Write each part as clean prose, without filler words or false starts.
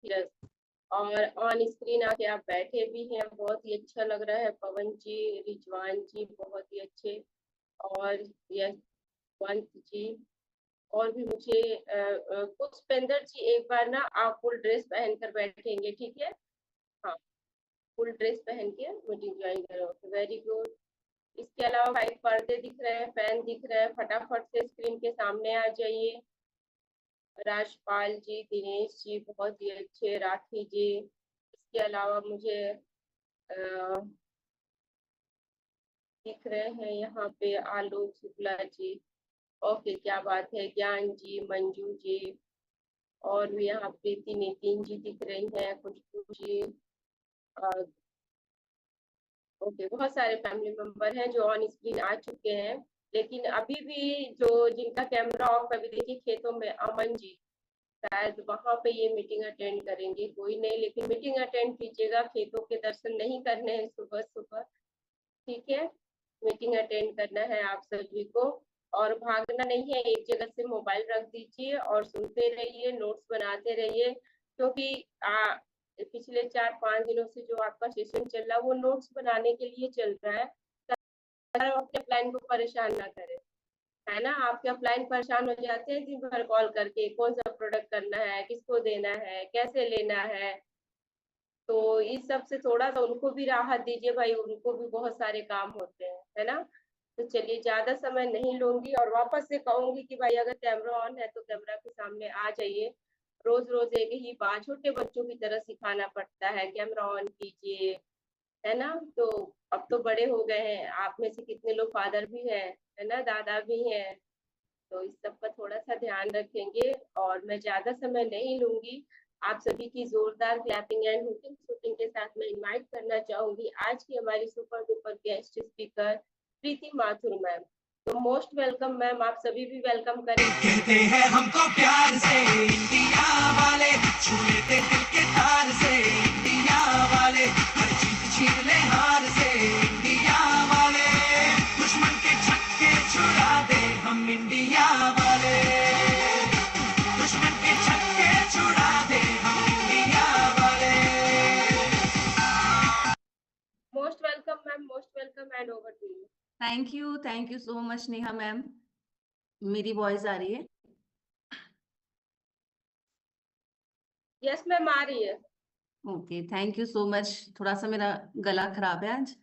Yes. और on screen आके आप बैठे भी हैं, बहुत ही अच्छा लग रहा है। पवन जी, रिजवान जी बहुत ही अच्छे। और यस, वंश जी। और भी मुझे पुष्पेंद्र जी, एक बार ना आप फुल ड्रेस पहनकर बैठेंगे, ठीक है? हाँ, फुल ड्रेस पहन के मीटिंग ज्वाइन करोगे, वेरी गुड। इसके अलावा व्हाइट पर्दे दिख रहे हैं, फैन दिख रहा है, फटाफट से स्क्रीन के सामने आ जाइए। राजपाल जी, दिनेश जी बहुत ही अच्छे, राखी जी। इसके अलावा मुझे दिख रहे हैं यहाँ पे आलोक शुक्ला जी। ओके, क्या बात है। ज्ञान जी, मंजू जी, और भी यहाँ प्रीति नितिन जी दिख रही हैं, खुशबू जी। ओके, बहुत सारे फैमिली मेंबर हैं जो ऑन स्क्रीन आ चुके हैं। लेकिन अभी भी जो जिनका कैमरा ऑफ, अभी देखिए खेतों में अमन जी, शायद वहां पे ये मीटिंग अटेंड करेंगे। कोई नहीं, लेकिन मीटिंग अटेंड कीजिएगा, खेतों के दर्शन नहीं करने हैं सुबह सुबह, ठीक है? मीटिंग अटेंड करना है आप सभी को। और भागना नहीं है, एक जगह से मोबाइल रख दीजिए और सुनते रहिए, नोट्स बनाते रहिए। क्योंकि पिछले 4-5 दिनों से जो आपका सेशन चल रहा है वो नोट्स बनाने के लिए चल रहा है। आप अपने क्लाइंट को परेशान ना करें, है ना? आपके क्लाइंट परेशान हो जाते हैं दिन भर कॉल करके, कौन सा प्रोडक्ट करना है, किसको देना है, कैसे लेना है। तो इस सब से थोड़ा सा उनको भी राहत दीजिए भाई, उनको भी बहुत सारे काम होते हैं, है ना? तो चलिए, ज्यादा समय नहीं लूंगी और वापस से कहूंगी कि भाई अगर कैमरा ऑन है तो कैमरा के सामने आ जाइए। रोज रोज एक ही बात छोटे बच्चों की तरह सिखाना पड़ता है, कैमरा ऑन कीजिए, है ना? तो अब तो बड़े हो गए हैं, आप में से कितने लोग फादर भी है ना, दादा भी हैं। तो इस सब का थोड़ा सा ध्यान रखेंगे। और मैं ज्यादा समय नहीं लूंगी, आप सभी की जोरदार क्लैपिंग एंड हुकिंग शूटिंग के साथ मैं इनवाइट करना चाहूंगी आज की हमारी सुपर डुपर गेस्ट स्पीकर प्रीति माथुर मैम। तो मोस्ट वेलकम मैम, आप सभी भी वेलकम करें। कहते हैं हमको प्यार से इंडिया वाले, छू लेते दिल के तार से इंडिया वाले, हर जीत छीन ले हार से इंडिया वाले, दुश्मन के छक्के छुड़ा दे हम इंडिया वाले, दुश्मन के छक्के छुड़ा दे हम इंडिया वाले। Most welcome ma'am, most welcome, and over to you. Thank you so much Neha ma'am. मेरी वॉइस आ रही है? यस मैम, आ रही है। Okay, thank you so much. थोड़ा सा मेरा गला खराब है आज,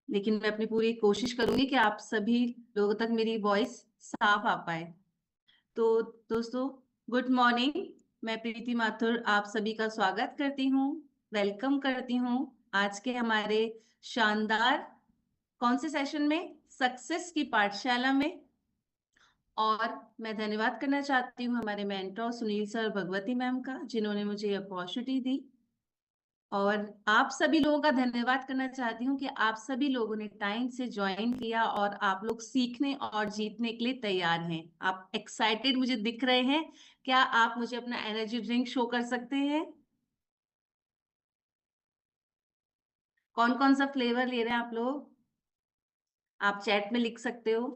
लेकिन मैं अपनी पूरी कोशिश करूंगी कि आप सभी लोगों तक मेरी वॉइस साफ आ पाए। तो दोस्तों, गुड मॉर्निंग। मैं प्रीति माथुर आप सभी का स्वागत करती हूँ, वेलकम करती हूँ आज के हमारे शानदार कौन से सेशन में, सक्सेस की पाठशाला में। और मैं धन्यवाद करना चाहती हूँ हमारे mentor Sunil sir, Bhagwati ma'am का, जिन्होंने मुझे अपॉर्चुनिटी दी। और आप सभी लोगों का धन्यवाद करना चाहती हूँ कि आप सभी लोगों ने टाइम से ज्वाइन किया और आप लोग सीखने और जीतने के लिए तैयार हैं। आप एक्साइटेड मुझे दिख रहे हैं। क्या आप मुझे अपना एनर्जी ड्रिंक शो कर सकते हैं? कौन कौन सा फ्लेवर ले रहे हैं आप लोग? आप चैट में लिख सकते हो।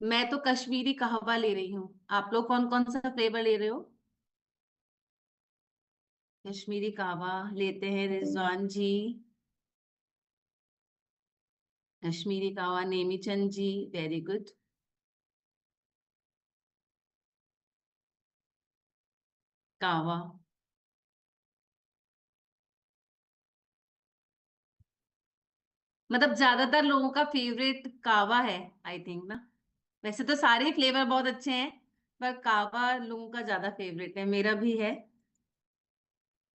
मैं तो कश्मीरी कहवा ले रही हूँ। आप लोग कौन कौन सा फ्लेवर ले रहे हो? कश्मीरी कहवा लेते हैं रिजवान जी, कश्मीरी कहवा नेमीचंद जी, वेरी गुड। कहवा मतलब ज्यादातर लोगों का फेवरेट कहवा है, आई थिंक ना। वैसे तो सारे फ्लेवर बहुत अच्छे हैं, पर कहवा लोगों का ज्यादा फेवरेट है, मेरा भी है।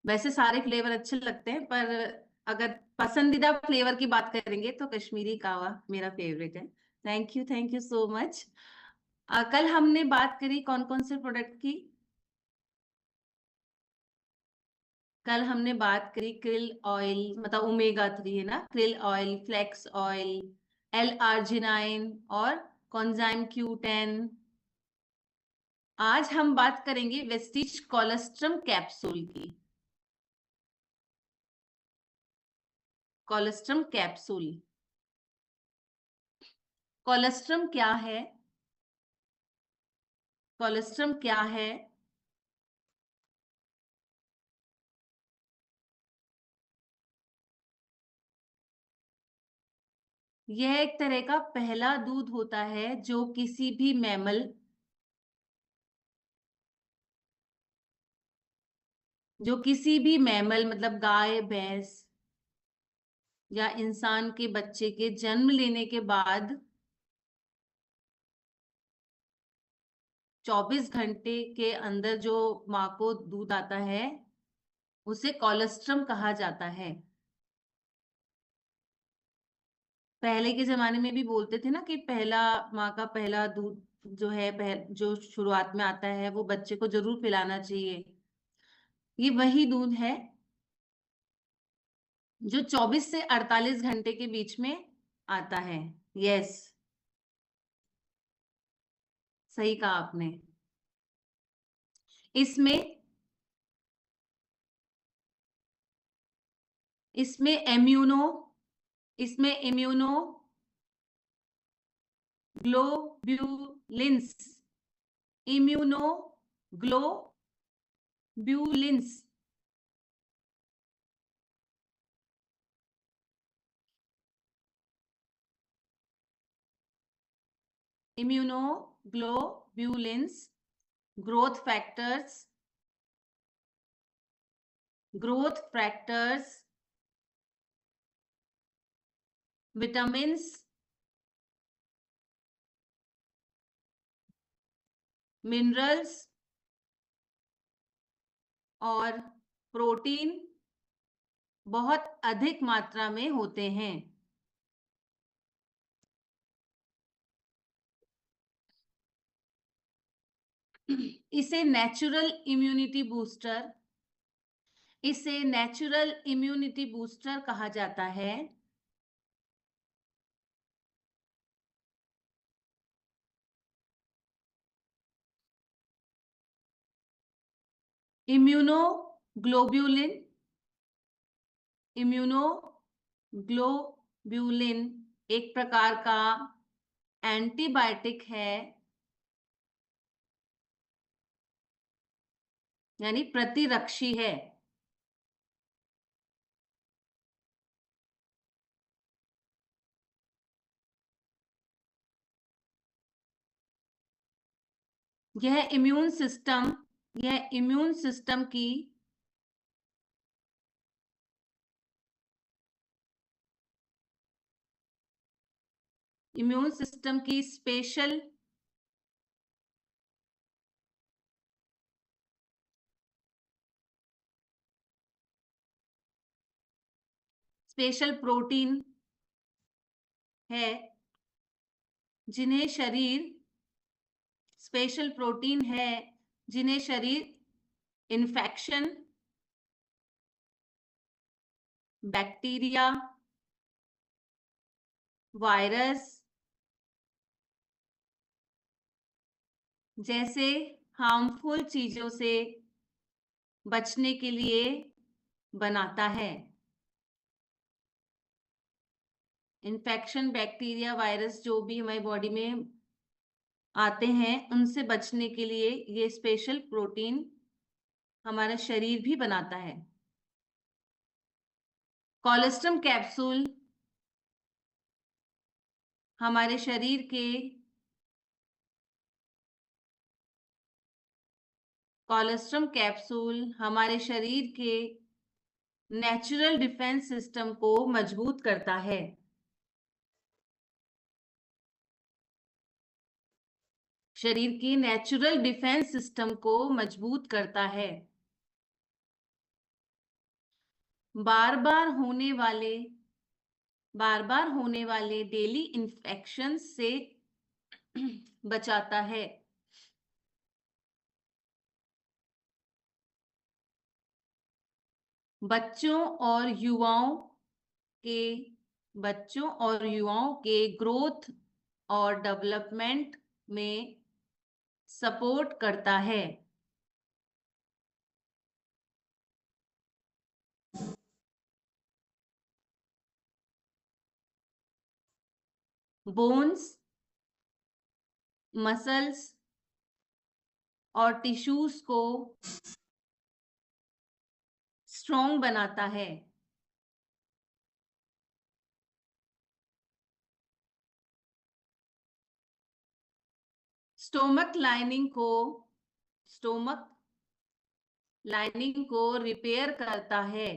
वैसे सारे फ्लेवर अच्छे लगते हैं, पर अगर पसंदीदा फ्लेवर की बात करेंगे तो कश्मीरी कहवा मेरा फेवरेट है। Thank you so much. कल हमने बात करी कौन कौन से प्रोडक्ट की? कल हमने बात करी क्रिल ऑयल, मतलब ओमेगा 3 है ना, क्रिल ऑयल, फ्लेक्स ऑयल, L-आर्जिनाइन और कॉन्जाइम Q10। आज हम बात करेंगे वेस्टीज कोलेस्ट्रम कैप्सूल की। कोलेस्ट्रम कैप्सूल, कोलेस्ट्रम क्या है? कोलेस्ट्रम क्या है? यह एक तरह का पहला दूध होता है जो किसी भी मैमल, मतलब गाय, भैंस या इंसान के बच्चे के जन्म लेने के बाद 24 घंटे के अंदर जो माँ को दूध आता है उसे कोलेस्ट्रम कहा जाता है। पहले के जमाने में भी बोलते थे ना कि माँ का पहला दूध जो है, जो शुरुआत में आता है वो बच्चे को जरूर पिलाना चाहिए। ये वही दूध है जो 24 से 48 घंटे के बीच में आता है। यस, सही कहा आपने। इसमें इसमें immunoglobulins immunoglobulins immunoglobulins, growth factors, vitamins, minerals और प्रोटीन बहुत अधिक मात्रा में होते हैं। इसे नेचुरल इम्यूनिटी बूस्टर कहा जाता है। इम्यूनोग्लोब्यूलिन एक प्रकार का एंटीबायोटिक है, यानी प्रतिरक्षी है। यह इम्यून सिस्टम की स्पेशल प्रोटीन है जिन्हें शरीर इन्फेक्शन, बैक्टीरिया, वायरस जैसे हार्मफुल चीजों से बचने के लिए बनाता है। इन्फेक्शन, बैक्टीरिया, वायरस जो भी हमारी बॉडी में आते हैं उनसे बचने के लिए ये स्पेशल प्रोटीन हमारा शरीर भी बनाता है। कोलेस्ट्रम कैप्सूल हमारे शरीर के नेचुरल डिफेंस सिस्टम को मजबूत करता है। शरीर की नेचुरल डिफेंस सिस्टम को मजबूत करता है। बार बार होने वाले डेली इन्फेक्शन से बचाता है। बच्चों और युवाओं के ग्रोथ और डेवलपमेंट में सपोर्ट करता है। बोन्स मसल्स और टिश्यूज को स्ट्रॉन्ग बनाता है। स्टोमक लाइनिंग को रिपेयर करता है।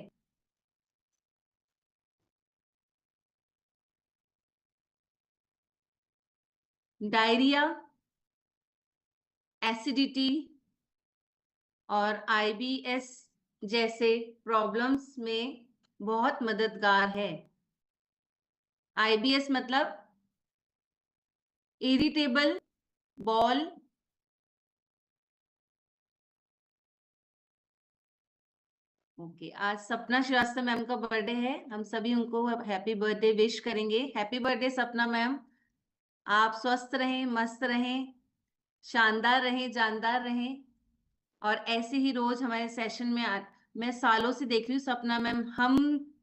डायरिया, एसिडिटी और IBS जैसे प्रॉब्लम्स में बहुत मददगार है। IBS मतलब इरिटेबल बॉल ओके आज सपना श्रीवास्तव मैम का बर्थडे है, हम सभी उनको हैप्पी बर्थडे विश करेंगे। हैप्पी बर्थडे सपना मैम, आप स्वस्थ रहें, मस्त रहें, शानदार रहें, जानदार रहें और ऐसे ही रोज हमारे सेशन में मैं सालों से देख रही हूँ सपना मैम,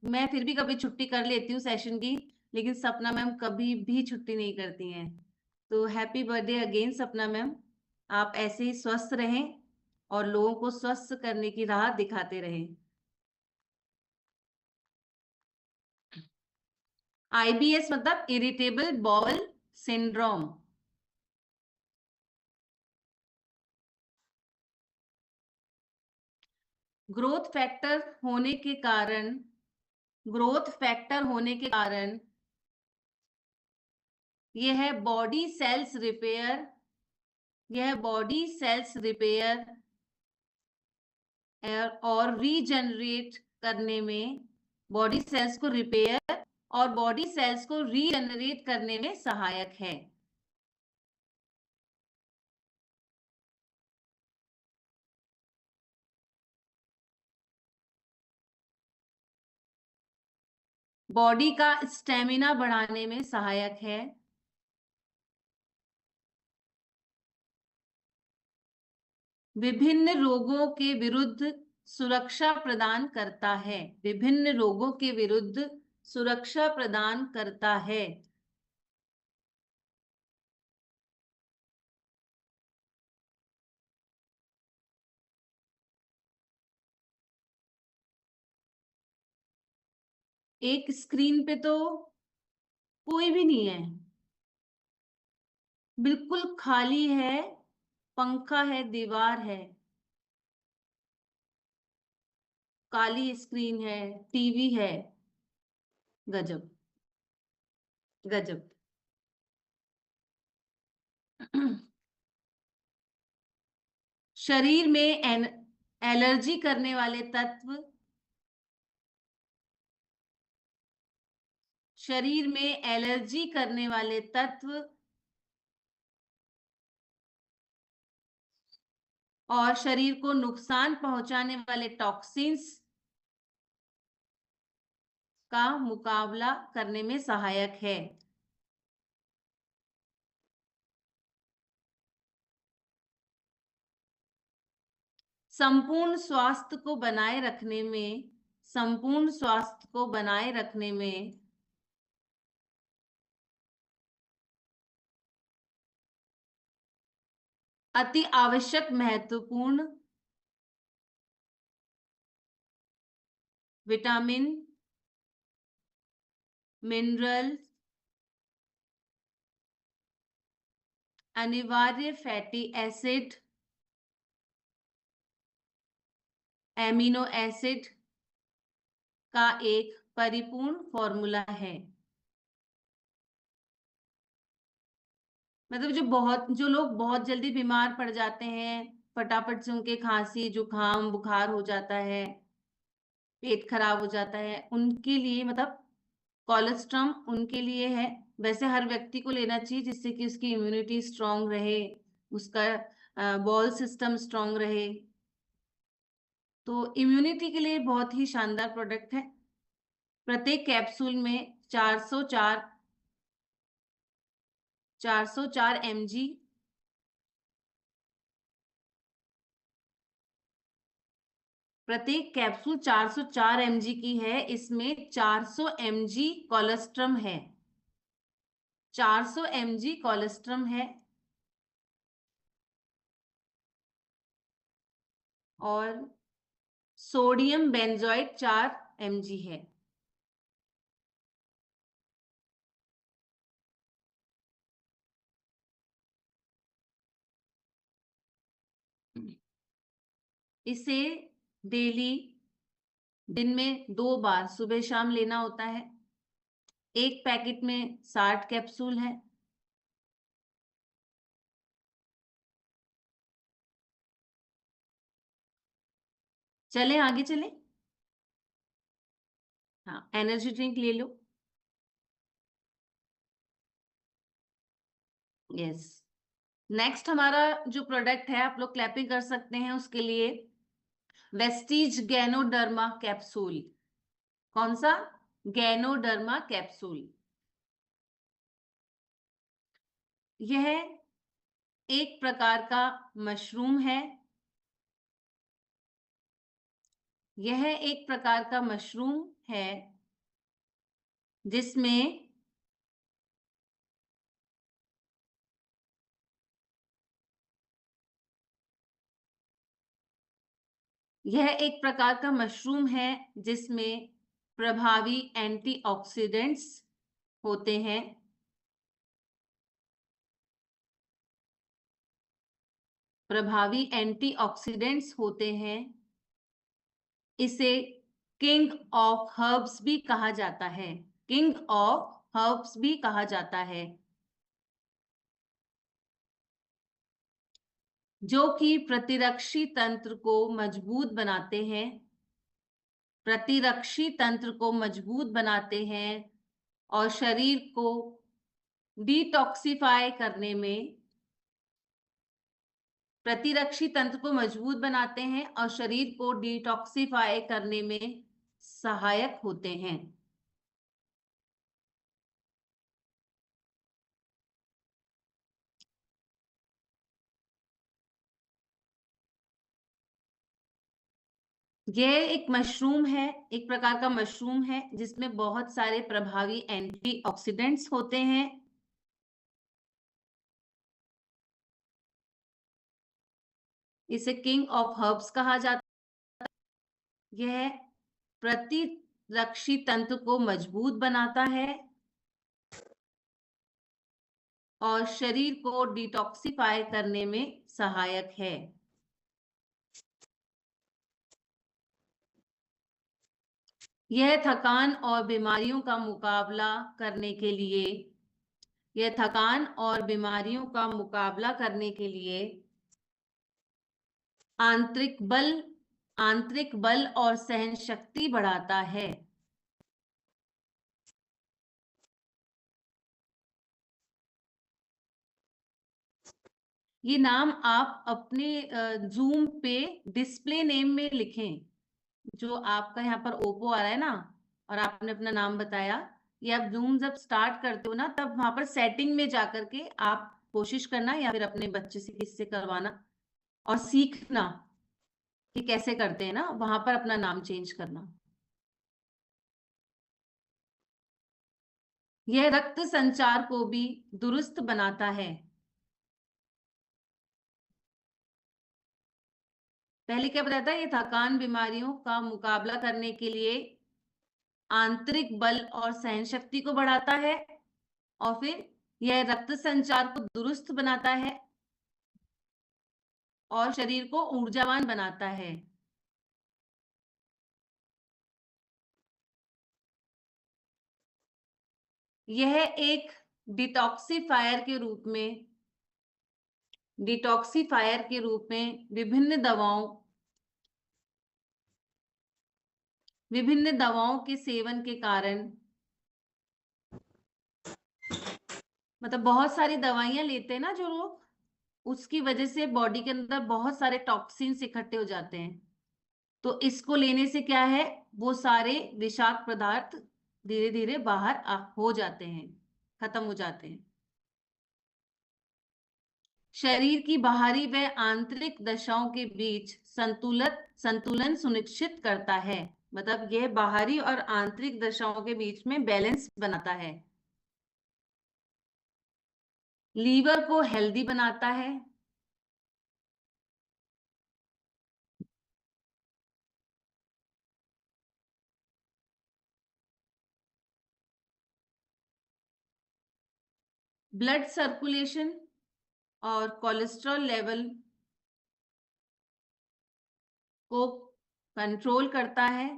मैं फिर भी कभी छुट्टी कर लेती हूँ सेशन की, लेकिन सपना मैम कभी भी छुट्टी नहीं करती हैं। तो हैप्पी बर्थडे अगेन सपना मैम, आप ऐसे ही स्वस्थ रहें और लोगों को स्वस्थ करने की राह दिखाते रहें। IBS मतलब irritable ball syndrome. Growth factor होने के कारण यह है बॉडी सेल्स रिपेयर और रीजनरेट करने में, बॉडी सेल्स को रिपेयर और बॉडी सेल्स को रीजनरेट करने में सहायक है। बॉडी का स्टेमिना बढ़ाने में सहायक है। विभिन्न रोगों के विरुद्ध सुरक्षा प्रदान करता है। विभिन्न रोगों के विरुद्ध सुरक्षा प्रदान करता है। एक स्क्रीन पे तो कोई भी नहीं है, बिल्कुल खाली है, पंखा है, दीवार है, काली स्क्रीन है, टीवी है। गजब गजब। शरीर में एलर्जी करने वाले तत्व, शरीर में एलर्जी करने वाले तत्व और शरीर को नुकसान पहुंचाने वाले टॉक्सिन्स का मुकाबला करने में सहायक है। संपूर्ण स्वास्थ्य को बनाए रखने में अति आवश्यक महत्वपूर्ण विटामिन, मिनरल, अनिवार्य फैटी एसिड, एमिनो एसिड का एक परिपूर्ण फॉर्मूला है। मतलब जो लोग बहुत जल्दी बीमार पड़ जाते हैं, फटाफट से उनके खांसी, जुकाम, बुखार हो जाता है, पेट खराब हो जाता है, उनके लिए मतलब कोलेस्ट्रॉम उनके लिए है। वैसे हर व्यक्ति को लेना चाहिए जिससे कि उसकी इम्यूनिटी स्ट्रांग रहे, उसका बॉल सिस्टम स्ट्रांग रहे। तो इम्यूनिटी के लिए बहुत ही शानदार प्रोडक्ट है। प्रत्येक कैप्सूल में 404 mg प्रत्येक कैप्सूल 404 mg की है। इसमें 400 mg कोलेस्ट्रम है, 400 mg कोलेस्ट्रम है। और सोडियम बेंजोएट 4 mg है। इसे डेली दिन में 2 बार सुबह शाम लेना होता है। एक पैकेट में 60 कैप्सूल है। चलें आगे चलें। हाँ, एनर्जी ड्रिंक ले लो। यस, नेक्स्ट हमारा जो प्रोडक्ट है, आप लोग क्लैपिंग कर सकते हैं उसके लिए, वेस्टीज गैनोडर्मा कैप्सूल। कौन सा? Ganoderma capsule. यह एक प्रकार का मशरूम है। यह एक प्रकार का मशरूम है जिसमें यह एक प्रकार का मशरूम है जिसमें प्रभावी एंटीऑक्सीडेंट्स होते हैं। प्रभावी एंटीऑक्सीडेंट्स होते हैं। इसे किंग ऑफ हर्ब्स भी कहा जाता है। किंग ऑफ हर्ब्स भी कहा जाता है, जो कि प्रतिरक्षी तंत्र को मजबूत बनाते हैं। प्रतिरक्षी तंत्र को मजबूत बनाते हैं और शरीर को डिटॉक्सिफाई करने में, प्रतिरक्षी तंत्र को मजबूत बनाते हैं और शरीर को डिटॉक्सिफाई करने में सहायक होते हैं। यह एक मशरूम है, एक प्रकार का मशरूम है जिसमें बहुत सारे प्रभावी एंटीऑक्सीडेंट्स होते हैं। इसे किंग ऑफ हर्ब्स कहा जाता है। यह प्रतिरक्षी तंत्र को मजबूत बनाता है और शरीर को डिटॉक्सिफाई करने में सहायक है। यह थकान और बीमारियों का मुकाबला करने के लिए, यह थकान और बीमारियों का मुकाबला करने के लिए आंतरिक बल और सहन शक्ति बढ़ाता है। ये नाम आप अपने जूम पे डिस्प्ले नेम में लिखें। जो आपका यहाँ पर ओप्पो आ रहा है ना, और आपने अपना नाम बताया, ये आप जूम जब स्टार्ट करते हो ना, तब वहां पर सेटिंग में जाकर के आप कोशिश करना या फिर अपने बच्चे से किससे करवाना और सीखना कि कैसे करते हैं ना, वहां पर अपना नाम चेंज करना। यह रक्त संचार को भी दुरुस्त बनाता है। पहले क्या बताया था? ये थकान बीमारियों का मुकाबला करने के लिए आंतरिक बल और सहन शक्ति को बढ़ाता है, और फिर यह रक्त संचार को दुरुस्त बनाता है और शरीर को ऊर्जावान बनाता है। यह एक डिटॉक्सिफायर के रूप में विभिन्न दवाओं के सेवन के कारण, मतलब बहुत सारी दवाइयां लेते हैं ना जो लोग, उसकी वजह से बॉडी के अंदर बहुत सारे टॉक्सिन्स इकट्ठे हो जाते हैं। तो इसको लेने से क्या है, वो सारे विषाक्त पदार्थ धीरे धीरे बाहर हो जाते हैं, खत्म हो जाते हैं। शरीर की बाहरी व आंतरिक दशाओं के बीच संतुलन सुनिश्चित करता है। मतलब यह बाहरी और आंतरिक दशाओं के बीच में बैलेंस बनाता है। लीवर को हेल्दी बनाता है। ब्लड सर्कुलेशन और कोलेस्ट्रॉल लेवल को कंट्रोल करता है।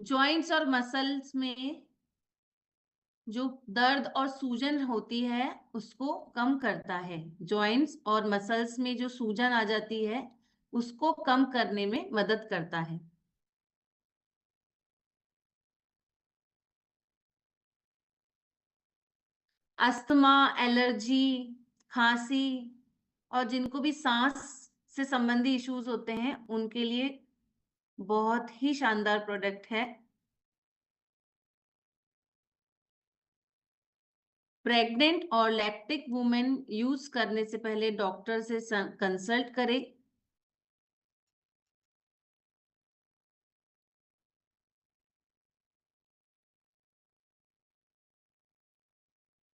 जॉइंट्स और मसल्स में जो दर्द और सूजन होती है उसको कम करता है। जॉइंट्स और मसल्स में जो सूजन आ जाती है उसको कम करने में मदद करता है। अस्थमा, एलर्जी, खांसी और जिनको भी सांस से संबंधी इश्यूज होते हैं उनके लिए बहुत ही शानदार प्रोडक्ट है। प्रेग्नेंट और लैक्टिक वुमेन यूज करने से पहले डॉक्टर से कंसल्ट करें।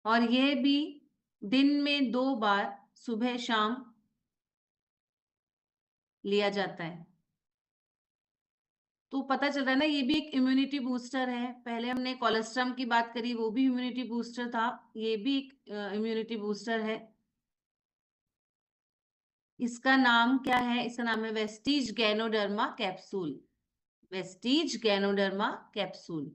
और यह भी दिन में 2 बार सुबह शाम लिया जाता है। तो पता चल रहा है ना, ये भी एक इम्यूनिटी बूस्टर है। पहले हमने कोलेस्ट्रम की बात करी, वो भी इम्यूनिटी बूस्टर था, ये भी एक इम्यूनिटी बूस्टर है। इसका नाम क्या है? इसका नाम है Vestige ganoderma capsule. Vestige ganoderma capsule.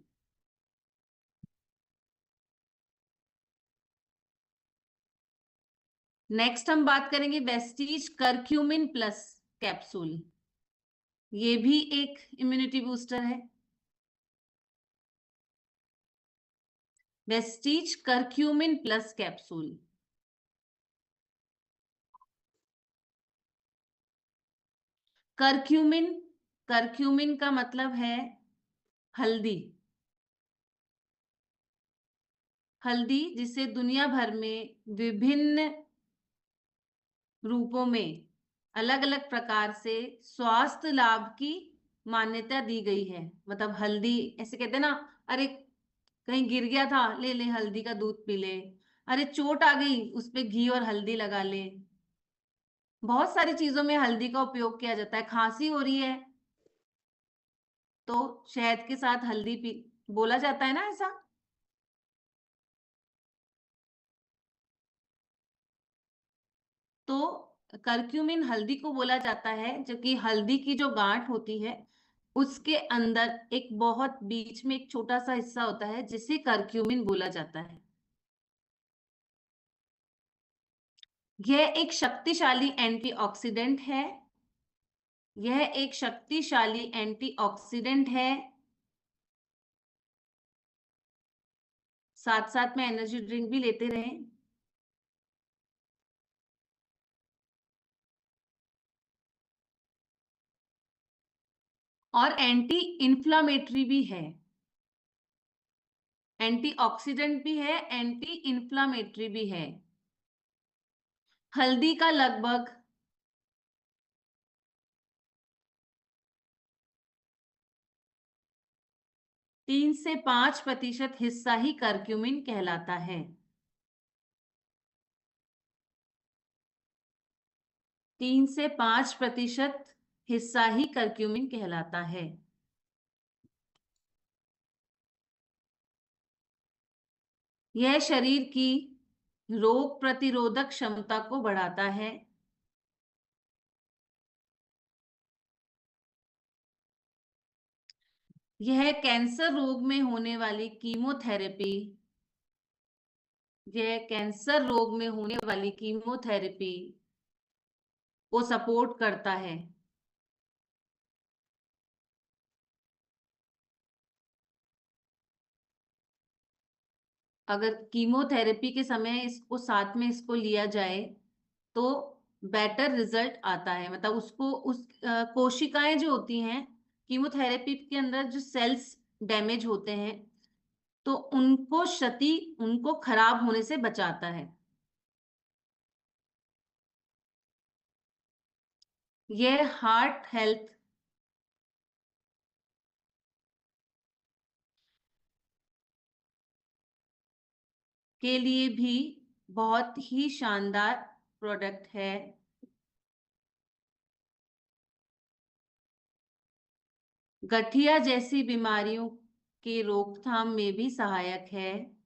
Next हम बात करेंगे वेस्टीज करक्यूमिन प्लस कैप्सूल। ये भी एक इम्यूनिटी बूस्टर है। Vestige curcumin plus capsule. Curcumin, curcumin का मतलब है हल्दी। हल्दी जिसे दुनिया भर में विभिन्न रूपों में अलग अलग प्रकार से स्वास्थ्य लाभ की मान्यता दी गई है। मतलब हल्दी, ऐसे कहते हैं ना, अरे कहीं गिर गया था, ले ले हल्दी का दूध पी ले। अरे चोट आ गई, उस पे घी और हल्दी लगा ले। बहुत सारी चीजों में हल्दी का उपयोग किया जाता है। खांसी हो रही है तो शहद के साथ हल्दी पी, बोला जाता है ना ऐसा। तो करक्यूमिन हल्दी को बोला जाता है, जो कि हल्दी की जो गांठ होती है उसके अंदर एक बहुत बीच में एक छोटा सा हिस्सा होता है जिसे करक्यूमिन बोला जाता है। यह एक शक्तिशाली एंटीऑक्सीडेंट है। यह एक शक्तिशाली एंटीऑक्सीडेंट है। साथ साथ में एनर्जी ड्रिंक भी लेते रहें। और एंटी इंफ्लामेटरी भी है। एंटीऑक्सीडेंट भी है, एंटी इंफ्लामेटरी भी है। हल्दी का लगभग 3 से 5% हिस्सा ही करक्यूमिन कहलाता है। 3 से 5% हिस्सा ही करक्यूमिन कहलाता है। यह शरीर की रोग प्रतिरोधक क्षमता को बढ़ाता है। यह कैंसर रोग में होने वाली कीमोथेरेपी, यह कैंसर रोग में होने वाली कीमोथेरेपी को सपोर्ट करता है। अगर कीमोथेरेपी के समय इसको साथ में इसको लिया जाए तो बेटर रिजल्ट आता है। मतलब उसको उस कोशिकाएं जो होती हैं कीमोथेरेपी के अंदर, जो सेल्स डैमेज होते हैं तो उनको क्षति, उनको खराब होने से बचाता है। यह हार्ट हेल्थ के लिए भी बहुत ही शानदार प्रोडक्ट है। गठिया जैसी बीमारियों के रोकथाम में भी सहायक है।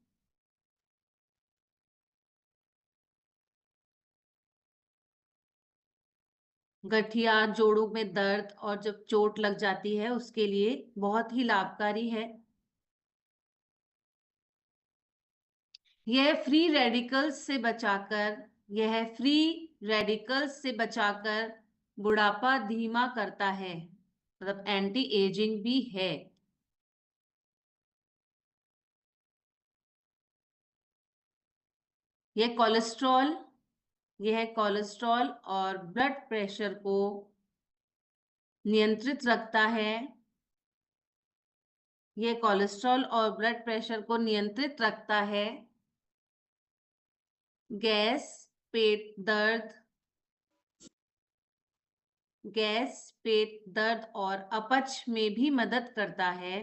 गठिया जोड़ों में दर्द और जब चोट लग जाती है उसके लिए बहुत ही लाभकारी है। यह फ्री रेडिकल्स से बचाकर बुढ़ापा धीमा करता है, मतलब एंटी एजिंग भी है। यह कोलेस्ट्रॉल और ब्लड प्रेशर को नियंत्रित रखता है। यह कोलेस्ट्रॉल और ब्लड प्रेशर को नियंत्रित रखता है। गैस, पेट दर्द और अपच में भी मदद करता है।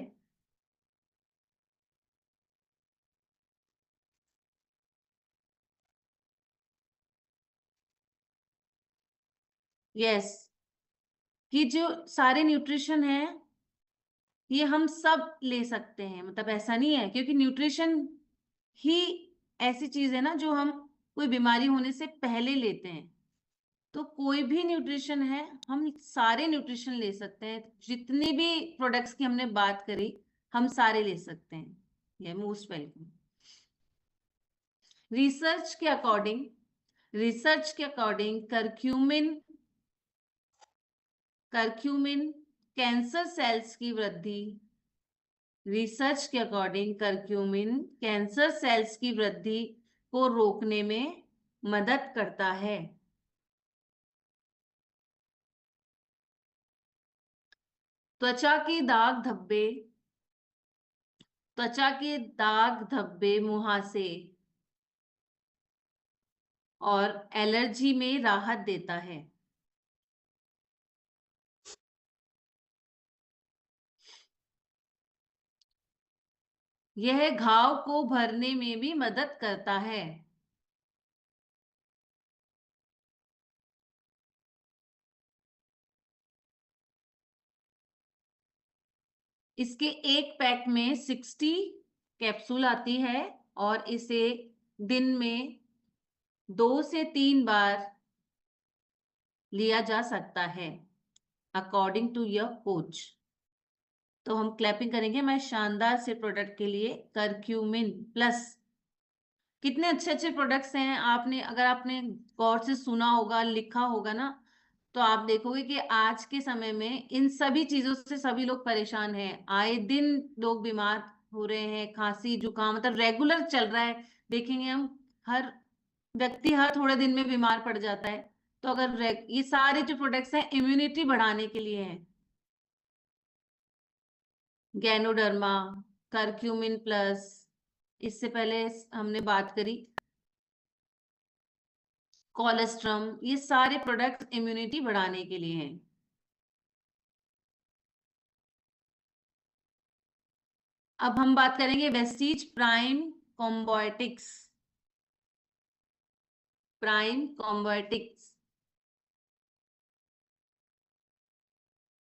यस, कि जो सारे न्यूट्रिशन है ये हम सब ले सकते हैं, मतलब ऐसा नहीं है, क्योंकि न्यूट्रिशन ही ऐसी चीज है ना जो हम कोई बीमारी होने से पहले लेते हैं। तो कोई भी न्यूट्रिशन है, हम सारे न्यूट्रिशन ले सकते हैं। जितने भी प्रोडक्ट्स की हमने बात करी हम सारे ले सकते हैं। ये मोस्ट वेलकम। रिसर्च के अकॉर्डिंग करक्यूमिन कैंसर सेल्स की वृद्धि को रोकने में मदद करता है। त्वचा के दाग धब्बे, मुहासे और एलर्जी में राहत देता है। यह घाव को भरने में भी मदद करता है। इसके एक पैक में 60 कैप्सूल आती है और इसे दिन में 2 से 3 बार लिया जा सकता है, अकॉर्डिंग टू योर कोच। तो हम क्लैपिंग करेंगे मैं शानदार से प्रोडक्ट के लिए, करक्यूमिन प्लस। कितने अच्छे अच्छे प्रोडक्ट्स हैं, अगर आपने गौर से सुना होगा, लिखा होगा ना, तो आप देखोगे कि आज के समय में इन सभी चीजों से सभी लोग परेशान हैं। आए दिन लोग बीमार हो रहे हैं, खांसी जुकाम मतलब रेगुलर चल रहा है। देखेंगे हम, हर व्यक्ति हर थोड़े दिन में बीमार पड़ जाता है। तो अगर ये सारे जो प्रोडक्ट्स हैं इम्यूनिटी बढ़ाने के लिए हैं। गैनोडर्मा, करक्यूमिन प्लस, इससे पहले हमने बात करी कोलेस्ट्रम, ये सारे प्रोडक्ट इम्यूनिटी बढ़ाने के लिए हैं। अब हम बात करेंगे वेस्टीज प्राइम कॉम्बायोटिक्स।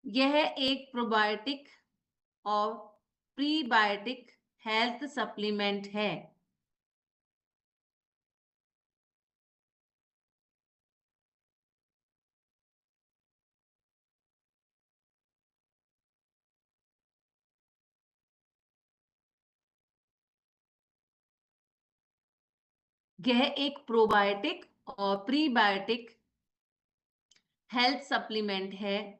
यह एक प्रोबायोटिक और प्रीबायोटिक हेल्थ सप्लीमेंट है। यह एक प्रोबायोटिक और प्रीबायोटिक हेल्थ सप्लीमेंट है।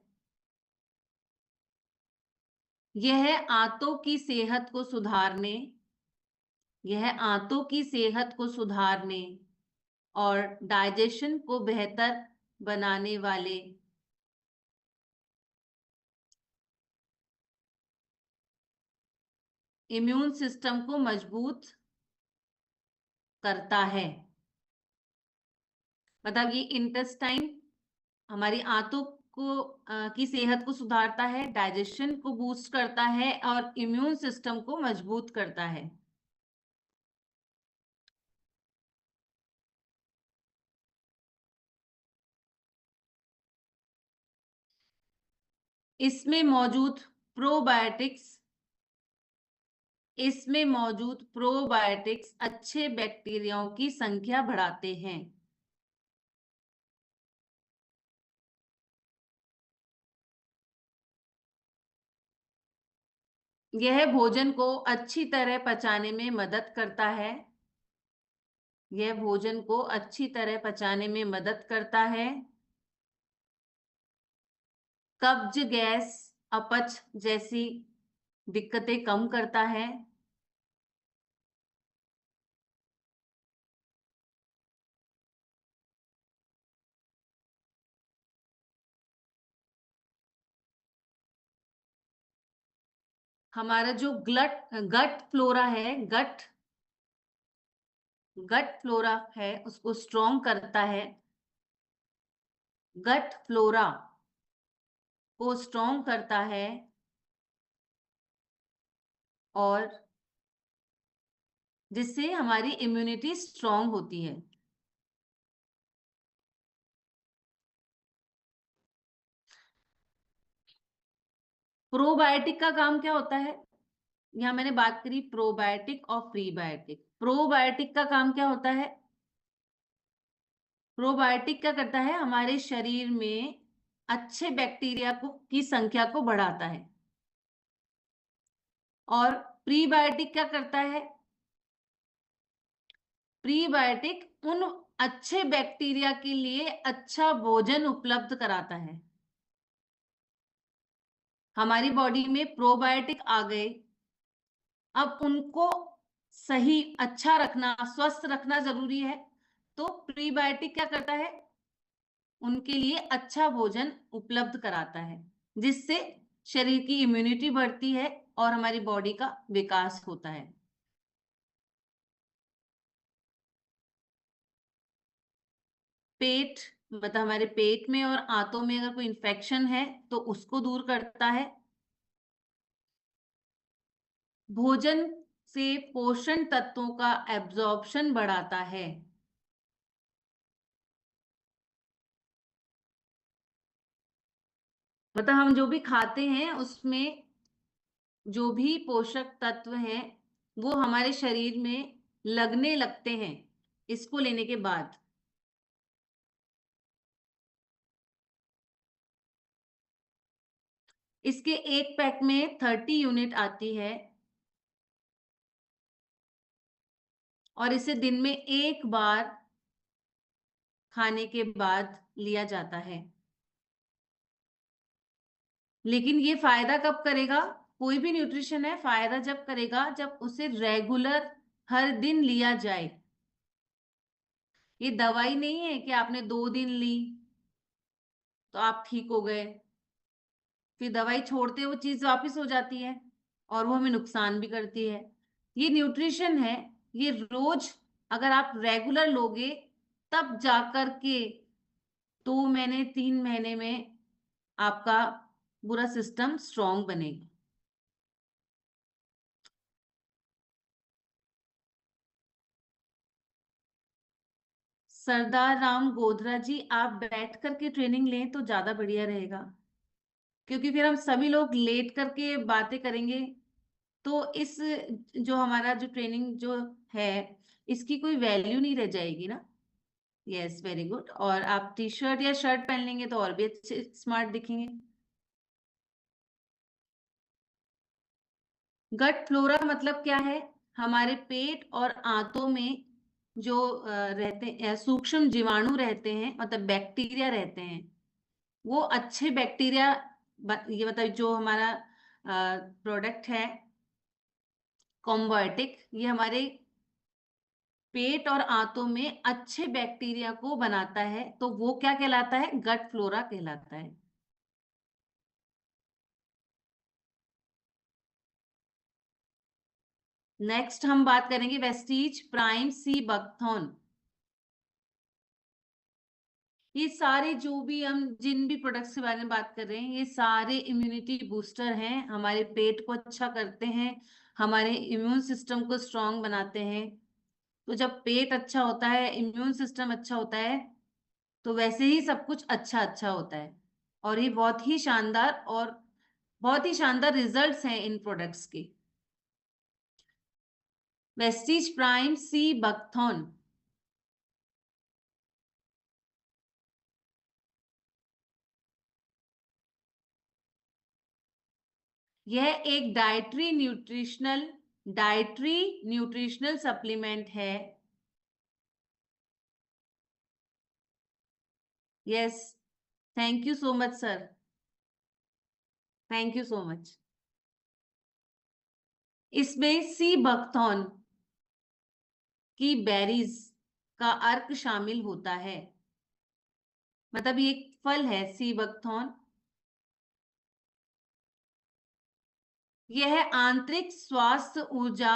यह आंतों की सेहत को सुधारने और डाइजेशन को बेहतर बनाने वाले इम्यून सिस्टम को मजबूत करता है। मतलब ये इंटेस्टाइन हमारी आंतों की सेहत को सुधारता है, डाइजेशन को बूस्ट करता है और इम्यून सिस्टम को मजबूत करता है। इसमें मौजूद प्रोबायोटिक्स, इसमें मौजूद प्रोबायोटिक्स अच्छे बैक्टीरियाओं की संख्या बढ़ाते हैं। यह भोजन को अच्छी तरह पचाने में मदद करता है। यह भोजन को अच्छी तरह पचाने में मदद करता है। कब्ज, गैस, अपच जैसी दिक्कतें कम करता है। हमारा जो गट फ्लोरा है, गट फ्लोरा है, उसको स्ट्रॉन्ग करता है। गट फ्लोरा को स्ट्रॉन्ग करता है और जिससे हमारी इम्यूनिटी स्ट्रॉन्ग होती है। प्रोबायोटिक का काम क्या होता है? यहाँ मैंने बात करी प्रोबायोटिक और प्रीबायोटिक। प्रोबायोटिक का काम क्या होता है? प्रोबायोटिक क्या करता है? हमारे शरीर में अच्छे बैक्टीरिया की संख्या को बढ़ाता है। और प्रीबायोटिक क्या करता है? प्रीबायोटिक उन अच्छे बैक्टीरिया के लिए अच्छा भोजन उपलब्ध कराता है। हमारी बॉडी में प्रोबायोटिक आ गए, अब उनको सही अच्छा रखना, स्वस्थ रखना जरूरी है। तो प्रीबायोटिक क्या करता है? उनके लिए अच्छा भोजन उपलब्ध कराता है, जिससे शरीर की इम्यूनिटी बढ़ती है और हमारी बॉडी का विकास होता है। पेट, मतलब हमारे पेट में और आंतों में अगर कोई इन्फेक्शन है तो उसको दूर करता है। भोजन से पोषण तत्वों का एब्जॉर्प्शन बढ़ाता है। मतलब हम जो भी खाते हैं उसमें जो भी पोषक तत्व हैं वो हमारे शरीर में लगने लगते हैं इसको लेने के बाद। इसके एक पैक में 30 यूनिट आती है और इसे दिन में एक बार खाने के बाद लिया जाता है। लेकिन ये फायदा कब करेगा? कोई भी न्यूट्रिशन है, फायदा जब करेगा जब उसे रेगुलर हर दिन लिया जाए। ये दवाई नहीं है कि आपने 2 दिन ली तो आप ठीक हो गए, फिर दवाई छोड़ते वो चीज वापस हो जाती है और वो हमें नुकसान भी करती है। ये न्यूट्रिशन है, ये रोज अगर आप रेगुलर लोगे तब जाकर के 2 महीने 3 महीने में आपका पूरा सिस्टम स्ट्रॉन्ग बनेगा। सरदार राम गोधरा जी, आप बैठ करके ट्रेनिंग लें तो ज्यादा बढ़िया रहेगा, क्योंकि फिर हम सभी लोग लेट करके बातें करेंगे तो इस जो हमारा जो ट्रेनिंग जो है इसकी कोई वैल्यू नहीं रह जाएगी ना। Yes, very good. और आप टी शर्ट या शर्ट पहन लेंगे तो और भी अच्छे स्मार्ट दिखेंगे। गट फ्लोरा मतलब क्या है? हमारे पेट और आंतों में जो रहते सूक्ष्म जीवाणु रहते हैं, मतलब बैक्टीरिया रहते हैं, वो अच्छे बैक्टीरिया, ये मतलब जो हमारा प्रोडक्ट है कॉम्बायोटिक, ये हमारे पेट और आंतों में अच्छे बैक्टीरिया को बनाता है, तो वो क्या कहलाता है? गट फ्लोरा कहलाता है। नेक्स्ट हम बात करेंगे वेस्टीज प्राइम सी बकथॉर्न। ये सारे जो भी हम जिन भी प्रोडक्ट्स के बारे में बात कर रहे हैं ये सारे इम्यूनिटी बूस्टर हैं, हमारे पेट को अच्छा करते हैं, हमारे इम्यून सिस्टम को स्ट्रांग बनाते हैं। तो जब पेट अच्छा होता है, इम्यून सिस्टम अच्छा होता है, तो वैसे ही सब कुछ अच्छा अच्छा होता है। और ये बहुत ही शानदार और बहुत ही शानदार रिजल्ट्स हैं इन प्रोडक्ट्स के। वेस्टीज प्राइम सी बकथॉन, यह एक डाइटरी न्यूट्रिशनल सप्लीमेंट है। Yes, thank you so much sir, thank you so much. इसमें सी बकथॉन की बेरीज का अर्क शामिल होता है, मतलब ये एक फल है सी बकथॉन। यह आंतरिक स्वास्थ्य ऊर्जा,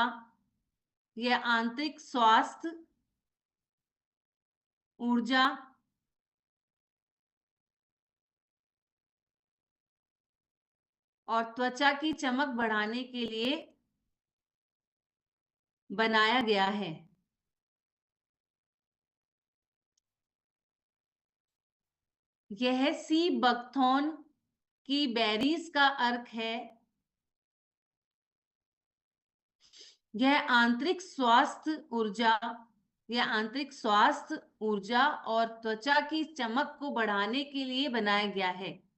यह आंतरिक स्वास्थ्य ऊर्जा और त्वचा की चमक बढ़ाने के लिए बनाया गया है। यह सी बकथॉर्न की बेरीज का अर्क है। यह आंतरिक स्वास्थ्य ऊर्जा और त्वचा की चमक को बढ़ाने के लिए बनाया गया है।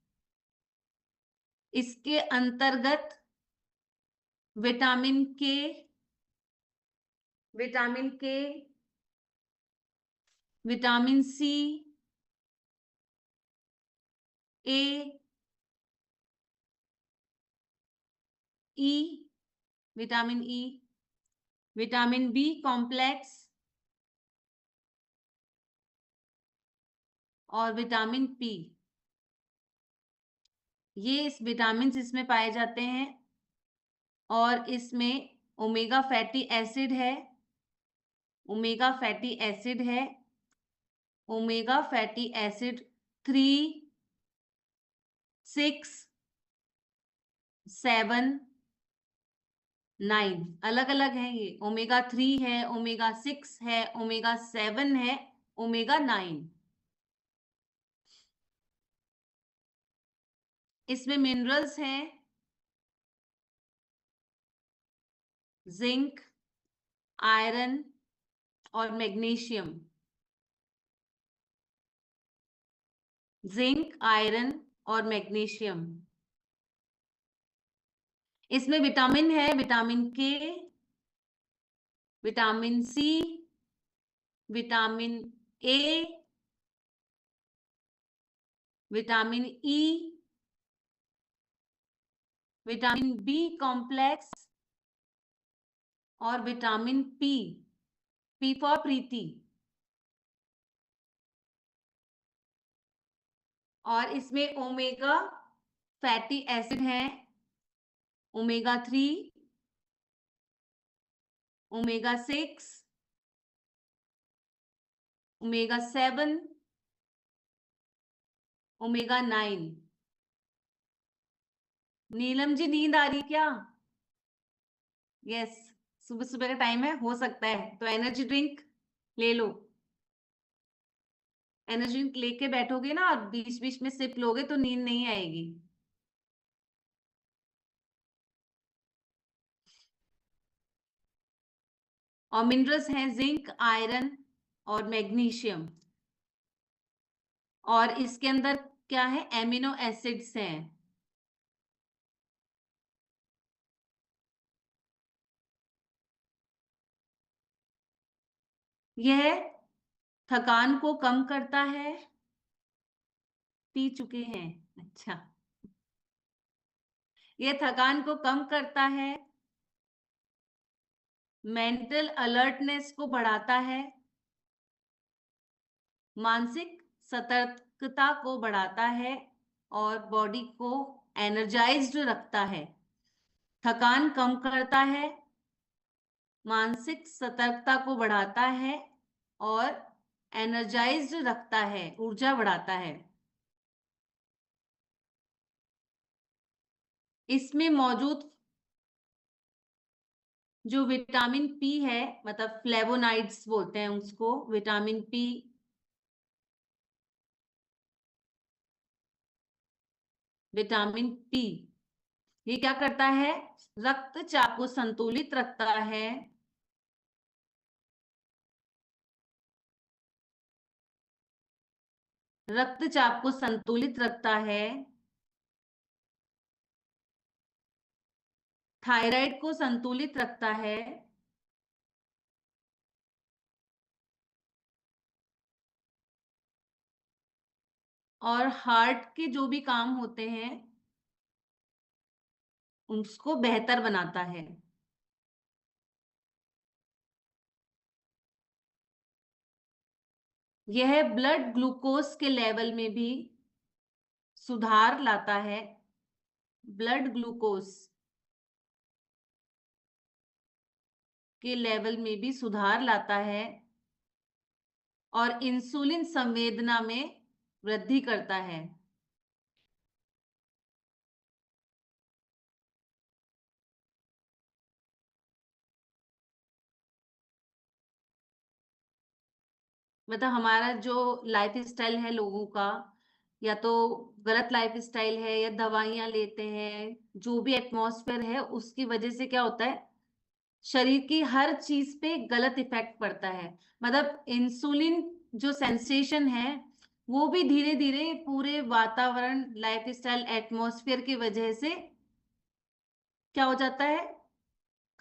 इसके अंतर्गत vitamin K, vitamin C, A, E, vitamin E, vitamin B complex और विटामिन पी, ये इस विटामिन इसमें पाए जाते हैं। और इसमें ओमेगा फैटी एसिड है, ओमेगा फैटी एसिड 3, 6, 7, 9 अलग अलग है। ये ओमेगा 3 है, ओमेगा 6 है, ओमेगा 7 है, ओमेगा 9। इसमें मिनरल्स हैं जिंक, आयरन और मैग्नीशियम। जिंक, आयरन और मैग्नीशियम। इसमें विटामिन है, vitamin K, vitamin C, vitamin A, vitamin E, vitamin B complex और vitamin P, P for Preeti. और इसमें ओमेगा फैटी एसिड है, omega 3, omega 6, omega 7, omega 9। Neelam ji नींद आ रही क्या? यस, सुबह सुबह का टाइम है, हो सकता है तो एनर्जी ड्रिंक ले लो। एनर्जी ड्रिंक लेके बैठोगे ना और बीच बीच में सिप लोगे तो नींद नहीं आएगी। और मिनरल्स हैं जिंक, आयरन और मैग्नीशियम। और इसके अंदर क्या है? एमिनो एसिड्स हैं। यह थकान को कम करता है। पी चुके हैं, अच्छा। यह थकान को कम करता है, मेंटल अलर्टनेस को बढ़ाता है, मानसिक सतर्कता को बढ़ाता है और बॉडी को एनर्जाइज्ड रखता है। थकान कम करता है, मानसिक सतर्कता को बढ़ाता है और एनर्जाइज्ड रखता है, ऊर्जा बढ़ाता है। इसमें मौजूद जो विटामिन पी है, मतलब फ्लेवोनाइड्स बोलते हैं उसको, विटामिन पी, विटामिन पी ये क्या करता है? रक्तचाप को संतुलित रखता है। रक्तचाप को संतुलित रखता है। थायराइड को संतुलित रखता है। और हार्ट के जो भी काम होते हैं उसको बेहतर बनाता है। यह ब्लड ग्लूकोज के लेवल में भी सुधार लाता है। ब्लड ग्लूकोज के लेवल में भी सुधार लाता है और इंसुलिन संवेदना में वृद्धि करता है। मतलब हमारा जो लाइफ स्टाइल है लोगों का, या तो गलत लाइफ स्टाइल है या दवाइयां लेते हैं, जो भी एटमॉस्फेयर है उसकी वजह से क्या होता है, शरीर की हर चीज पे गलत इफेक्ट पड़ता है। मतलब इंसुलिन जो सेंसेशन है वो भी धीरे धीरे पूरे वातावरण, लाइफ स्टाइल, एटमॉस्फेयर की वजह से क्या हो जाता है,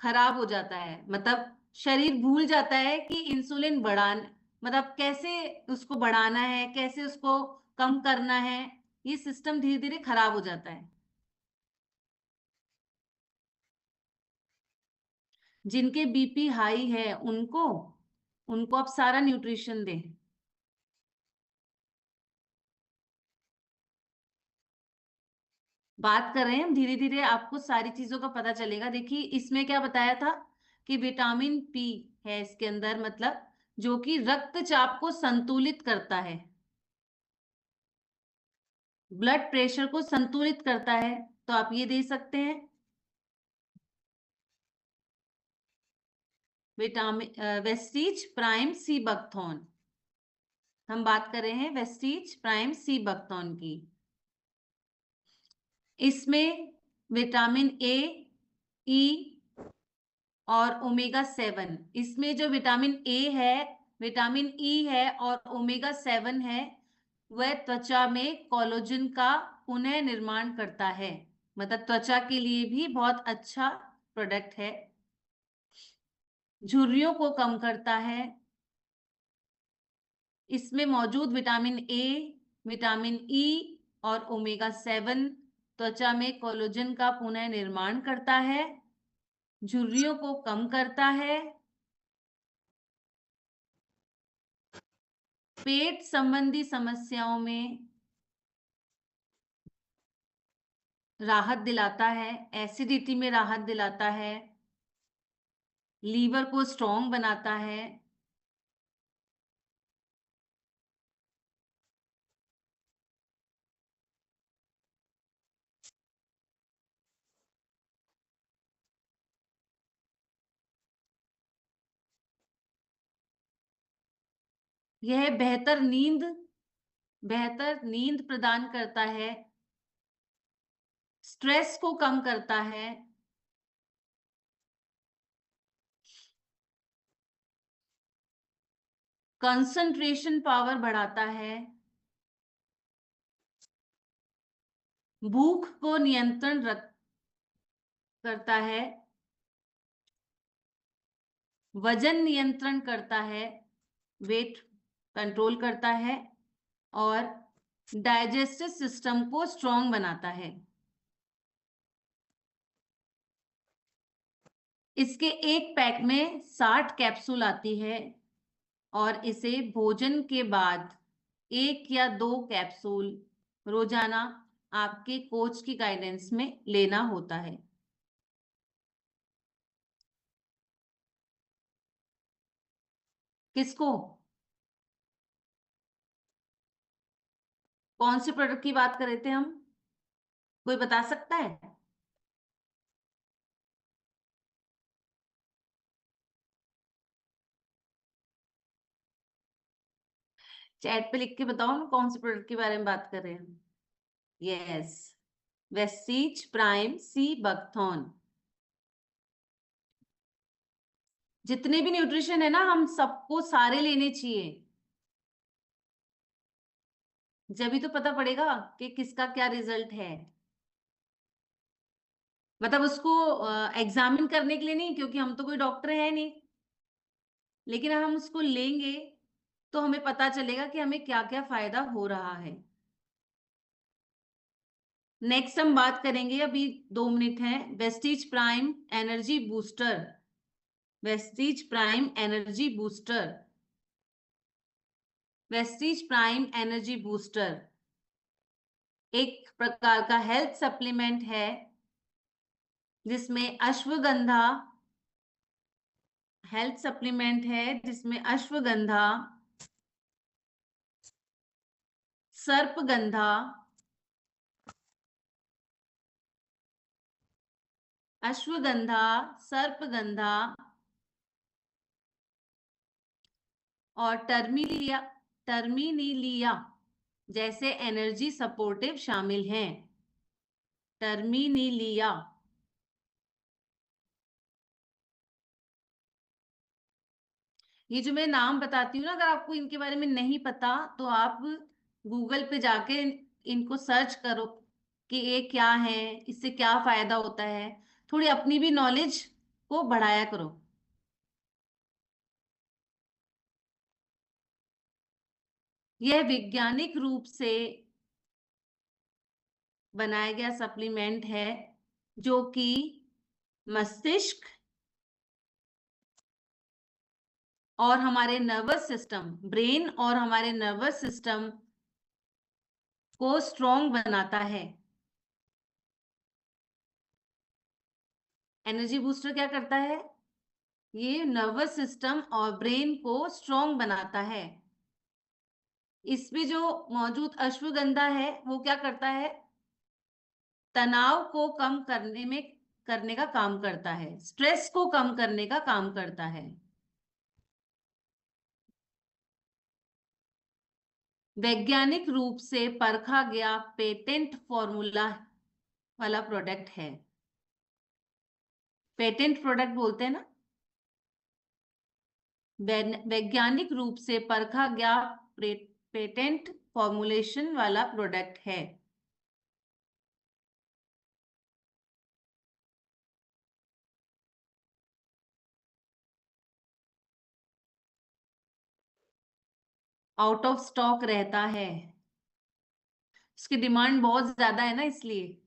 खराब हो जाता है। मतलब शरीर भूल जाता है कि इंसुलिन मतलब कैसे उसको बढ़ाना है, कैसे उसको कम करना है। ये सिस्टम धीरे धीरे खराब हो जाता है। जिनके बीपी हाई है उनको उनको आप सारा न्यूट्रिशन दें। बात कर रहे हैं हम, धीरे धीरे आपको सारी चीजों का पता चलेगा। देखिए इसमें क्या बताया था कि विटामिन पी है इसके अंदर, मतलब जो कि रक्तचाप को संतुलित करता है, ब्लड प्रेशर को संतुलित करता है। तो आप ये दे सकते हैं vitamin Vestige prime sea buckthorn. हम बात कर रहे हैं वेस्टीज प्राइम सी बकथॉर्न की। इसमें विटामिन ए, ई और ओमेगा 7, इसमें जो विटामिन ए है, विटामिन ई है और ओमेगा 7 है, वह त्वचा में कोलेजन का पुनः निर्माण करता है। मतलब त्वचा के लिए भी बहुत अच्छा प्रोडक्ट है। झुर्रियों को कम करता है। इसमें मौजूद विटामिन ए, विटामिन ई और ओमेगा 7 त्वचा में कोलेजन का पुनः निर्माण करता है, झुर्रियों को कम करता है, पेट संबंधी समस्याओं में राहत दिलाता है, एसिडिटी में राहत दिलाता है, लीवर को स्ट्रॉन्ग बनाता है। यह बेहतर नींद प्रदान करता है, स्ट्रेस को कम करता है, कंसंट्रेशन पावर बढ़ाता है, भूख को नियंत्रण करता है, वजन नियंत्रण करता है, वेट कंट्रोल करता है और डाइजेस्टिव सिस्टम को स्ट्रॉन्ग बनाता है। इसके एक पैक में 60 कैप्सूल आती है और इसे भोजन के बाद 1 या 2 कैप्सूल रोजाना आपके कोच की गाइडेंस में लेना होता है। किसको? कौन से प्रोडक्ट की बात कर रहे थे हम? कोई बता सकता है? चैट पे लिख के बताओ ना कौन से प्रोडक्ट के बारे में बात कर रहे हैं। Yes, Vestige prime sea buckthorn. जितने भी न्यूट्रिशन है ना, हम सबको सारे लेने चाहिए, जब ही तो पता पड़ेगा कि किसका क्या रिजल्ट है। मतलब उसको एग्जामिन करने के लिए नहीं, क्योंकि हम तो कोई डॉक्टर है नहीं, लेकिन हम उसको लेंगे तो हमें पता चलेगा कि हमें क्या क्या फायदा हो रहा है। नेक्स्ट हम बात करेंगे, अभी 2 मिनट है, Vestige prime energy booster. Vestige prime energy booster. Vestige prime energy booster एक प्रकार का हेल्थ सप्लीमेंट है जिसमें अश्वगंधा, हेल्थ सप्लीमेंट है जिसमें अश्वगंधा, सर्पगंधा, अश्वगंधा, सर्पगंधा और टर्मिनीलिया जैसे एनर्जी सपोर्टिव शामिल हैं। टर्मिनीलिया। ये जो मैं नाम बताती हूँ ना, अगर आपको इनके बारे में नहीं पता तो आप गूगल पे जाके इनको सर्च करो कि ये क्या है, इससे क्या फायदा होता है, थोड़ी अपनी भी नॉलेज को बढ़ाया करो। यह वैज्ञानिक रूप से बनाया गया सप्लीमेंट है जो कि मस्तिष्क और हमारे नर्वस सिस्टम, ब्रेन और हमारे नर्वस सिस्टम को स्ट्रॉन्ग बनाता है। एनर्जी बूस्टर क्या करता है? ये नर्वस सिस्टम और ब्रेन को स्ट्रॉन्ग बनाता है। इसमें जो मौजूद अश्वगंधा है वो क्या करता है? तनाव को कम करने का काम करता है, स्ट्रेस को कम करने का काम करता है। वैज्ञानिक रूप से परखा गया पेटेंट फॉर्मूला वाला प्रोडक्ट है। पेटेंट प्रोडक्ट बोलते हैं ना, वैज्ञानिक रूप से परखा गया पेटेंट फॉर्मुलेशन वाला प्रोडक्ट है। आउट ऑफ स्टॉक रहता है, इसकी डिमांड बहुत ज्यादा है ना, इसलिए।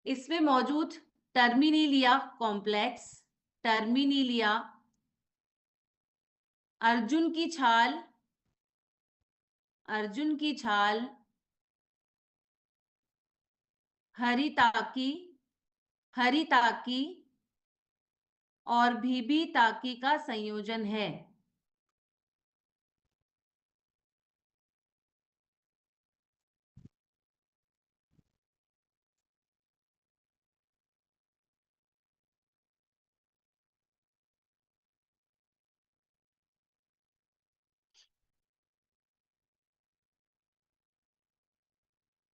इसमें मौजूद टर्मिनीलिया कॉम्प्लेक्स, टर्मिनीलिया, अर्जुन की छाल, अर्जुन की छाल, हरी ताकी, हरी ताकी और भीबी ताकी का संयोजन है।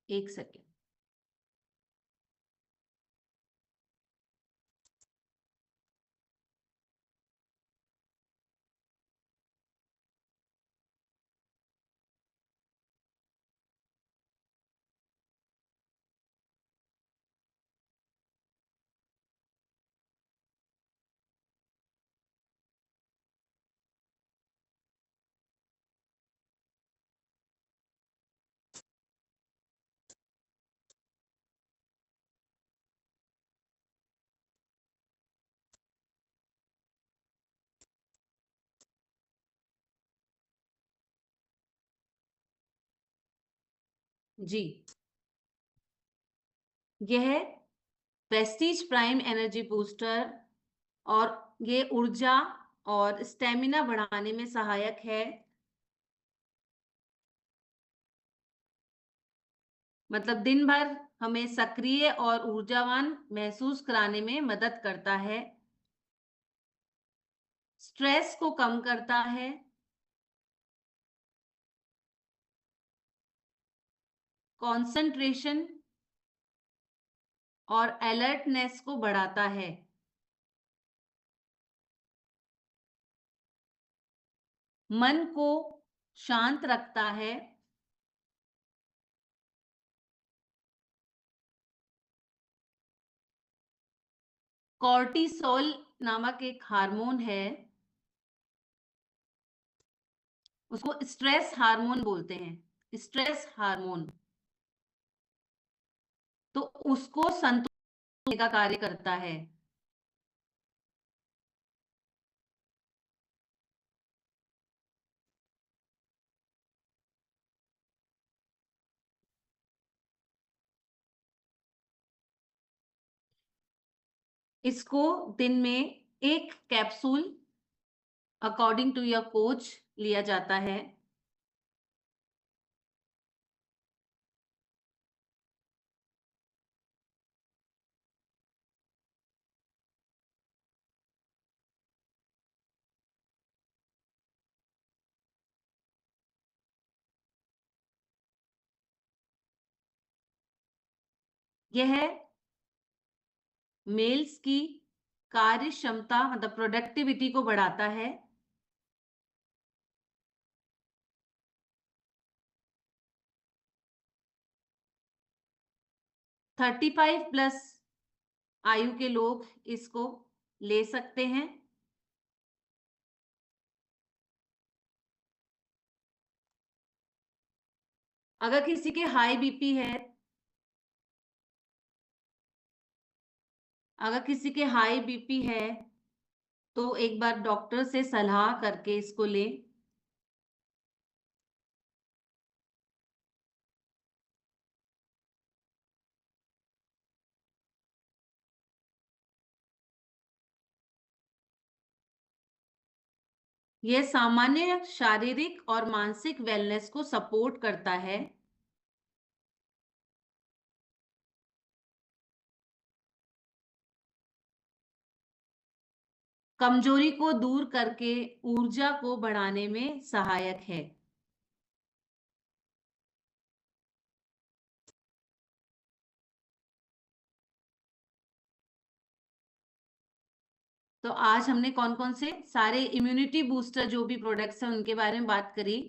एक सेकेंड। जी, यह वेस्टीज प्राइम एनर्जी बूस्टर और ये ऊर्जा और स्टेमिना बढ़ाने में सहायक है। मतलब दिन भर हमें सक्रिय और ऊर्जावान महसूस कराने में मदद करता है, स्ट्रेस को कम करता है, कंसंट्रेशन और अलर्टनेस को बढ़ाता है। मन को शांत रखता है। कॉर्टिसोल नामक एक हार्मोन है, उसको स्ट्रेस हार्मोन बोलते हैं, स्ट्रेस हार्मोन, तो उसको संतुलित का कार्य करता है। इसको दिन में 1 capsule according to your coach लिया जाता है। यह मेल्स की कार्य क्षमता मतलब प्रोडक्टिविटी को बढ़ाता है। +35 आयु के लोग इसको ले सकते हैं। अगर किसी के हाई बीपी है, तो एक बार डॉक्टर से सलाह करके इसको लें। यह सामान्य शारीरिक और मानसिक वेलनेस को सपोर्ट करता है। कमजोरी को दूर करके ऊर्जा को बढ़ाने में सहायक है। तो आज हमने कौन कौन से सारे इम्यूनिटी बूस्टर जो भी प्रोडक्ट्स हैं उनके बारे में बात करी।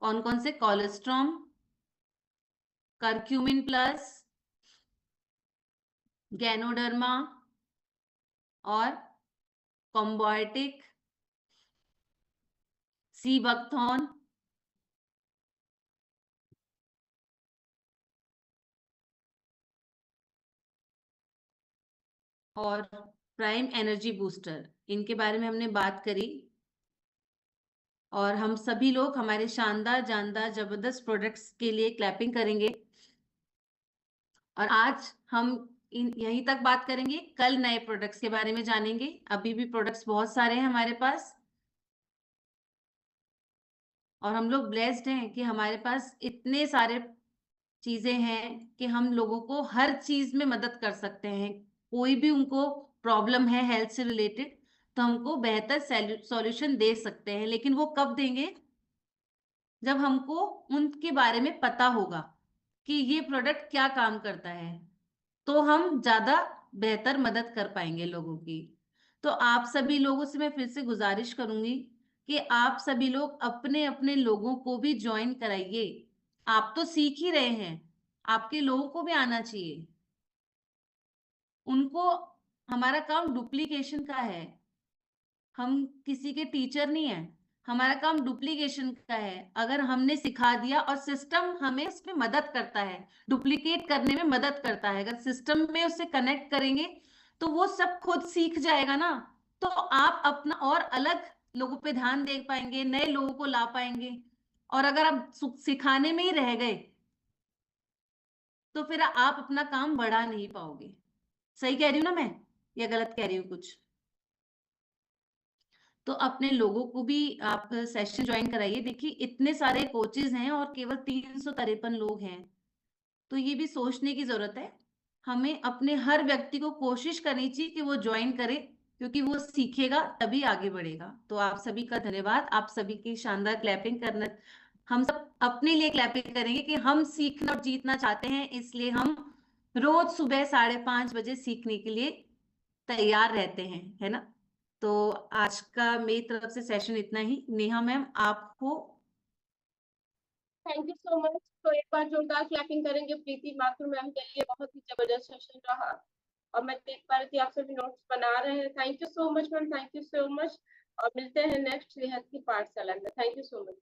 कौन कौन से? कोलेस्ट्रॉम, करक्यूमिन प्लस, गैनोडर्मा और कॉम्बायोटिक, सी बकथॉर्न, और प्राइम एनर्जी बूस्टर, इनके बारे में हमने बात करी। और हम सभी लोग हमारे शानदार जानदार जबरदस्त प्रोडक्ट्स के लिए क्लैपिंग करेंगे। और आज हम यहीं तक बात करेंगे, कल नए प्रोडक्ट्स के बारे में जानेंगे। अभी भी प्रोडक्ट्स बहुत सारे हैं हमारे पास और हम लोग ब्लेस्ड हैं कि हमारे पास इतने सारे चीजें हैं कि हम लोगों को हर चीज में मदद कर सकते हैं। कोई भी उनको प्रॉब्लम है हेल्थ से रिलेटेड तो हमको बेहतर सॉल्यूशन दे सकते हैं, लेकिन वो कब देंगे? जब हमको उनके बारे में पता होगा कि ये प्रोडक्ट क्या काम करता है, तो हम ज्यादा बेहतर मदद कर पाएंगे लोगों की। तो आप सभी लोगों से मैं फिर से गुजारिश करूंगी कि आप सभी लोग अपने अपने लोगों को भी ज्वाइन कराइए। आप तो सीख ही रहे हैं, आपके लोगों को भी आना चाहिए। उनको, हमारा काम डुप्लीकेशन का है, हम किसी के टीचर नहीं है, हमारा काम डुप्लीकेशन का है। अगर हमने सिखा दिया और सिस्टम हमें उसमें मदद करता है, डुप्लीकेट करने में मदद करता है, अगर सिस्टम में उससे कनेक्ट करेंगे तो वो सब खुद सीख जाएगा ना। तो आप अपना और अलग लोगों पे ध्यान दे पाएंगे, नए लोगों को ला पाएंगे। और अगर आप सिखाने में ही रह गए तो फिर आप अपना काम बढ़ा नहीं पाओगे। सही कह रही हूँ ना मैं, या गलत कह रही हूँ कुछ? तो अपने लोगों को भी आप सेशन ज्वाइन कराइए। देखिए इतने सारे कोचेज हैं और केवल 353 लोग हैं, तो ये भी सोचने की जरूरत है। हमें अपने हर व्यक्ति को कोशिश करनी चाहिए कि वो ज्वाइन करे, क्योंकि वो सीखेगा तभी आगे बढ़ेगा। तो आप सभी का धन्यवाद, आप सभी की शानदार क्लैपिंग करना हम सब अपने लिए क्लैपिंग करेंगे कि हम सीखना और जीतना चाहते हैं, इसलिए हम रोज सुबह 5:30 बजे सीखने के लिए तैयार रहते हैं, है ना। तो आज का मेरी तरफ से सेशन इतना ही। नेहा मैम, आपको थैंक यू सो मच। तो एक बार जोरदार क्लैपिंग करेंगे प्रीति माथुर मैम के लिए, बहुत ही जबरदस्त सेशन रहा और मैं देख पा रही थी आप सभी नोट्स बना रहे हैं। Thank you so much ma'am, thank you so much. और मिलते हैं नेक्स्ट सेहत की पाठशाला में। Thank you so much.